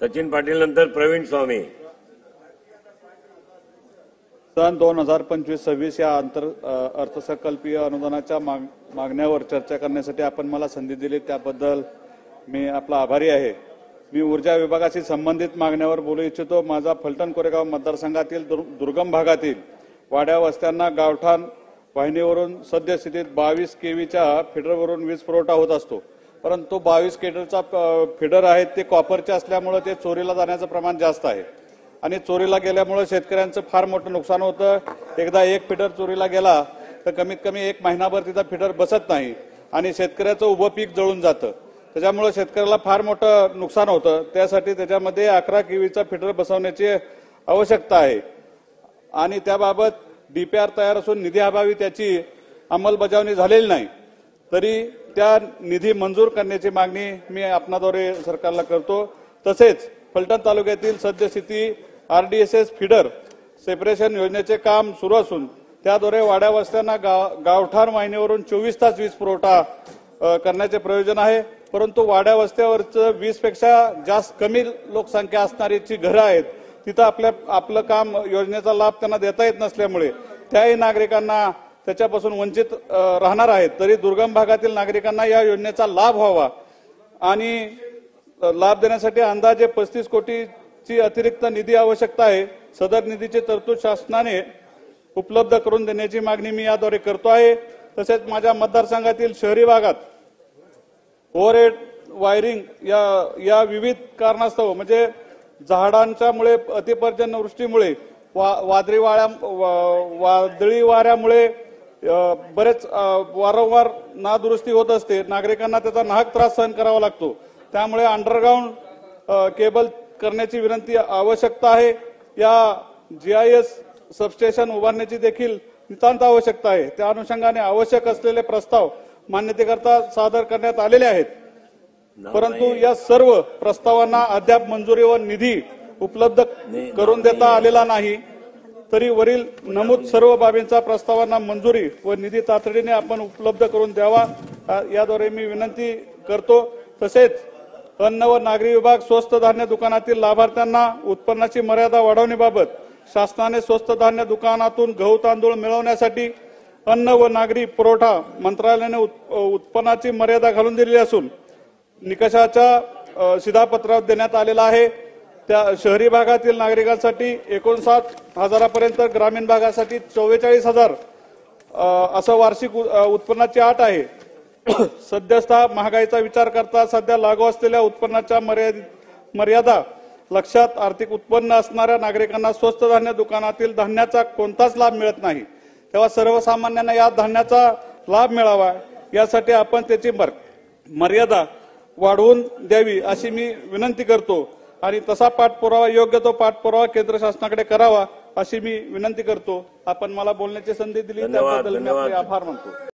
सचिन पाटील नंतर प्रवीण स्वामी। सन 2025-26 या अर्थसंकल्पीय अनुदानाच्या मागण्यावर चर्चा करण्यासाठी आपण मला संधी दिली त्याबद्दल मी आपला आभारी आहे। मी ऊर्जा विभागाशी संबंधित मागण्यावर बोलू इच्छितो। माझा फलटण कोरेगाव मतदारसंघातील दुर्गम भागातील वाड्या वस्त्यांना गावठाण वाहिनीवरून सद्यस्थितीत 22 केव्हीच्या फीडरवरून वीज पुरवठा होत असतो, परंतु 22 केव्हीचा फीडर आहेत ते कॉपरचे असल्यामुळे ते चोरीला जाण्याचं प्रमाण जास्त आहे आणि चोरीला गेल्यामुळे शेतकऱ्यांचं फार मोठं नुकसान होतं। एकदा एक फीडर चोरीला गेला तर कमीत कमी 1 महिनाभर तिचा फीडर बसत नाही आणि शेतकऱ्याचं उभं पीक जळून जातं। त्याच्यामुळे शेतकऱ्याला फार मोठं नुकसान होतं। त्यासाठी त्याच्यामध्ये 11 केव्हीचा फीडर बसवण्याची आवश्यकता आहे आणि त्याबाबत डीपीआर तयार असून निधी अभावी त्याची अंमलबजावणी झालेली नाही, तरी त्या निधी मंजूर करण्याची मागणी मी आपणाद्वारे सरकारला करतो। तसेच फलटण तालुक्यातील सद्यस्थिती आरडीएसएस फीडर सेपरेशन योजनेचे काम सुरू असून त्याद्वारे वाड्या वस्त्यांना गावठाण वाहिनीवरून 24 तास वीज पुरवठा करण्याचे प्रयोजन आहे, परंतु वाड्या वस्त्यावरचं 20 पेक्षा जास्त कमी लोकसंख्या असणारी जी घरं आहेत तिथं आपलं काम योजनेचा लाभ त्यांना देता येत नसल्यामुळे त्याही नागरिकांना त्याच्यापासून वंचित राहणार आहेत। तरी दुर्गम भागातील नागरिकांना या योजनेचा लाभ व्हावा आणि लाभ देण्यासाठी अंदाजे 35 कोटीची अतिरिक्त निधी आवश्यकता आहे। सदर निधीची तरतूद शासनाने उपलब्ध करून देण्याची मागणी मी याद्वारे करतो आहे। तसेच माझ्या मतदारसंघातील शहरी भागात ओव्हरहेड वायरिंग या विविध कारणास्तव म्हणजे झाडांच्या मुळे अतिपर्जन्यवृष्टीमुळे वादळी वाऱ्यामुळे बरेच वारंवार नादुरुस्ती होत असते, नागरिकांना त्याचा नाहक त्रास सहन करावा लागतो। त्यामुळे अंडरग्राउंड केबल करण्याची विनंती आवश्यकता आहे। या जीआयएस सबस्टेशन उभारण्याची देखील नितांत आवश्यकता आहे। त्या अनुषंगाने आवश्यक असलेले प्रस्ताव मान्यतेकरता सादर करण्यात आलेले आहेत, परंतु या सर्व प्रस्तावांना अद्याप मंजुरी व निधी उपलब्ध करून देता आलेला नाही। तरी वरील नमूद सर्व बाबींचा प्रस्तावांना मंजुरी व निधी तातडीने आपण उपलब्ध करून द्यावा याद्वारे मी विनंती करतो। तसेच अन्न व नागरी विभाग स्वस्त धान्य दुकानातील लाभार्थ्यांना उत्पन्नाची मर्यादा वाढवण्याबाबत शासनाने स्वस्त धान्य दुकानातून गहू तांदूळ मिळवण्यासाठी अन्न व नागरी पुरवठा मंत्रालयाने उत्पन्नाची मर्यादा घालून दिलेली असून निकषाच्या शिधापत्रात देण्यात आलेला आहे। त्या शहरी भागातील नागरिकांसाठी 59,000पर्यंत, ग्रामीण भागासाठी 44,000 असं वार्षिक उत्पन्नाची अट आहे। सध्याचा महागाईचा विचार करता सध्या लागू असलेल्या उत्पन्नाच्या मर्यादा लक्षात आर्थिक उत्पन्न असणाऱ्या नागरिकांना स्वस्त धान्य दुकानातील धान्याचा कोणताच लाभ मिळत नाही, तेव्हा सर्वसामान्यांना या धान्याचा लाभ मिळावा यासाठी आपण त्याची मर्यादा वाढवून द्यावी अशी मी विनंती करतो आणि तसा पाठपुरावा योग्य तो पाठपुरावा केंद्र शासनाकडे करावा अशी मी विनंती करतो। आपण मला बोलण्याची संधी दिली त्याबद्दल मी आपले आभार मानतो।